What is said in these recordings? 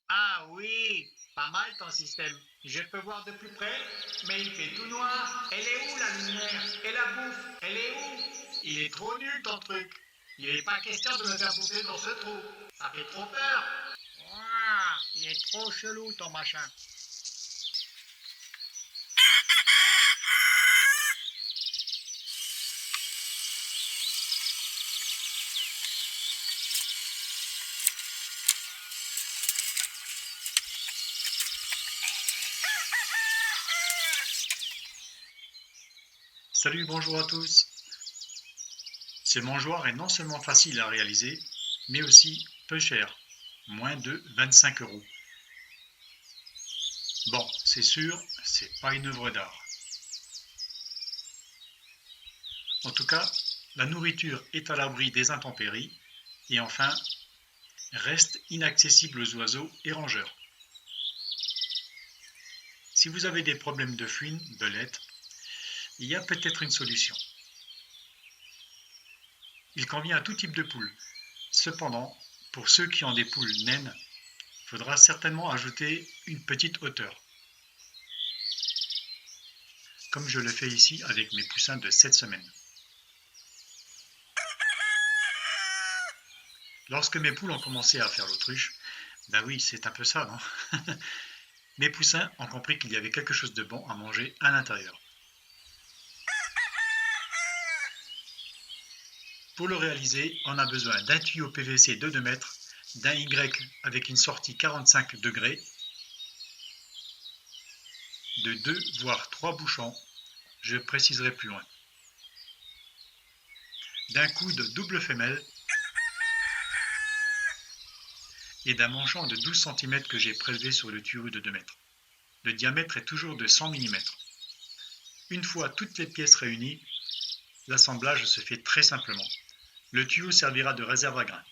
Ah oui, pas mal ton système. Je peux voir de plus près, mais il fait tout noir. Elle est où la lumière? Et la bouffe? Elle est où? Il est trop nul ton truc. Il n'est pas question de me faire bouffer dans ce trou. Ça fait trop peur. Ouah, il est trop chelou ton machin. Salut, bonjour à tous. Ce mangeoire est non seulement facile à réaliser, mais aussi peu cher, moins de 25 euros. Bon, c'est sûr, c'est pas une œuvre d'art. En tout cas, la nourriture est à l'abri des intempéries et enfin, reste inaccessible aux oiseaux et rongeurs. Si vous avez des problèmes de fuite, belette, il y a peut-être une solution. Il convient à tout type de poule. Cependant, pour ceux qui ont des poules naines, il faudra certainement ajouter une petite hauteur, comme je le fais ici avec mes poussins de 7 semaines. Lorsque mes poules ont commencé à faire l'autruche, ben oui, c'est un peu ça, non? Mes poussins ont compris qu'il y avait quelque chose de bon à manger à l'intérieur. Pour le réaliser, on a besoin d'un tuyau PVC de 2 mètres, d'un Y avec une sortie 45 degrés, de 2 voire 3 bouchons, je préciserai plus loin, d'un coude double femelle et d'un manchon de 12 cm que j'ai prélevé sur le tuyau de 2 mètres. Le diamètre est toujours de 100 mm. Une fois toutes les pièces réunies, l'assemblage se fait très simplement. Le tuyau servira de réserve à grains.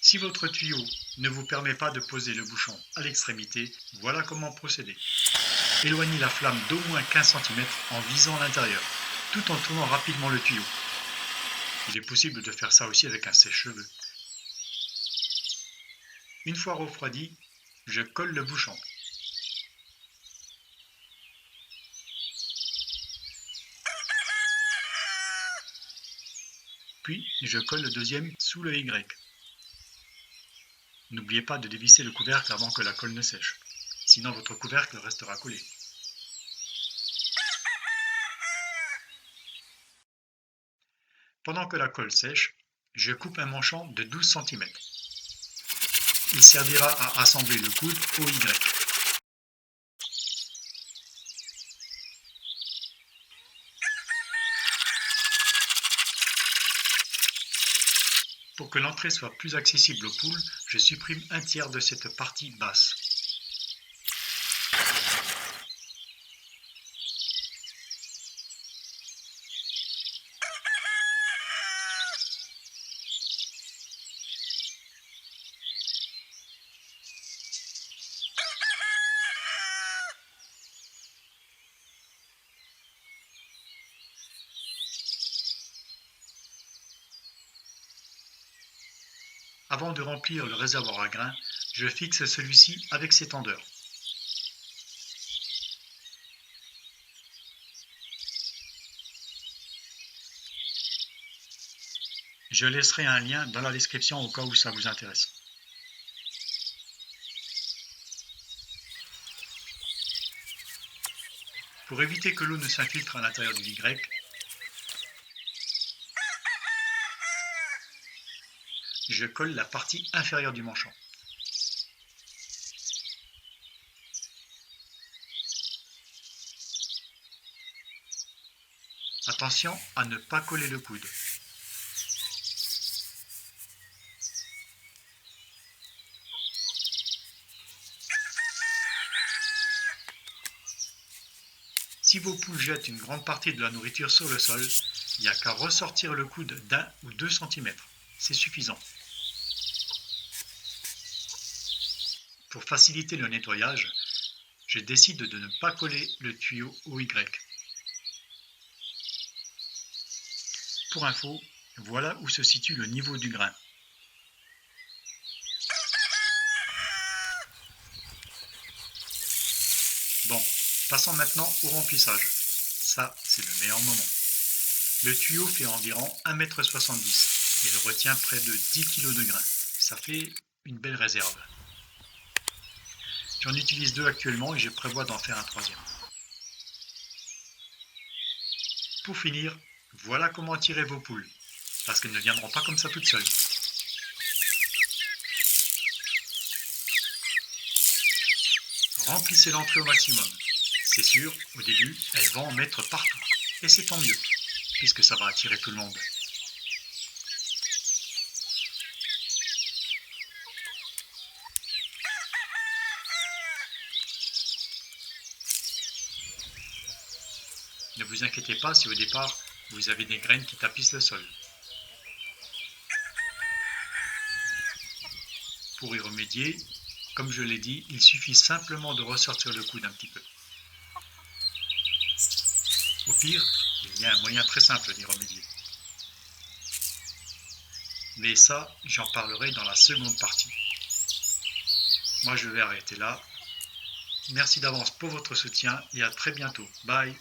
Si votre tuyau ne vous permet pas de poser le bouchon à l'extrémité, voilà comment procéder. Éloignez la flamme d'au moins 15 cm en visant l'intérieur, tout en tournant rapidement le tuyau. Il est possible de faire ça aussi avec un sèche-cheveux. Une fois refroidi, je colle le bouchon. Puis, je colle le deuxième sous le Y. N'oubliez pas de dévisser le couvercle avant que la colle ne sèche, sinon votre couvercle restera collé. Pendant que la colle sèche, je coupe un manchon de 12 cm. Il servira à assembler le coude au Y. Pour que l'entrée soit plus accessible aux poules, je supprime un tiers de cette partie basse. Avant de remplir le réservoir à grains, je fixe celui-ci avec ses tendeurs. Je laisserai un lien dans la description au cas où ça vous intéresse. Pour éviter que l'eau ne s'infiltre à l'intérieur du Y, je colle la partie inférieure du manchon. Attention à ne pas coller le coude. Si vos poules jettent une grande partie de la nourriture sur le sol, il n'y a qu'à ressortir le coude d'1 ou 2 cm. C'est suffisant. Pour faciliter le nettoyage, je décide de ne pas coller le tuyau au Y. Pour info, voilà où se situe le niveau du grain. Bon, passons maintenant au remplissage. Ça, c'est le meilleur moment. Le tuyau fait environ 1,70 m et il retient près de 10 kg de grains. Ça fait une belle réserve. J'en utilise 2 actuellement et je prévois d'en faire un 3e. Pour finir, voilà comment attirer vos poules, parce qu'elles ne viendront pas comme ça toutes seules. Remplissez l'entrée au maximum. C'est sûr, au début, elles vont en mettre partout. Et c'est tant mieux, puisque ça va attirer tout le monde. Ne vous inquiétez pas si au départ, vous avez des graines qui tapissent le sol. Pour y remédier, comme je l'ai dit, il suffit simplement de ressortir le coude un petit peu. Au pire, il y a un moyen très simple d'y remédier. Mais ça, j'en parlerai dans la seconde partie. Moi, je vais arrêter là. Merci d'avance pour votre soutien et à très bientôt. Bye!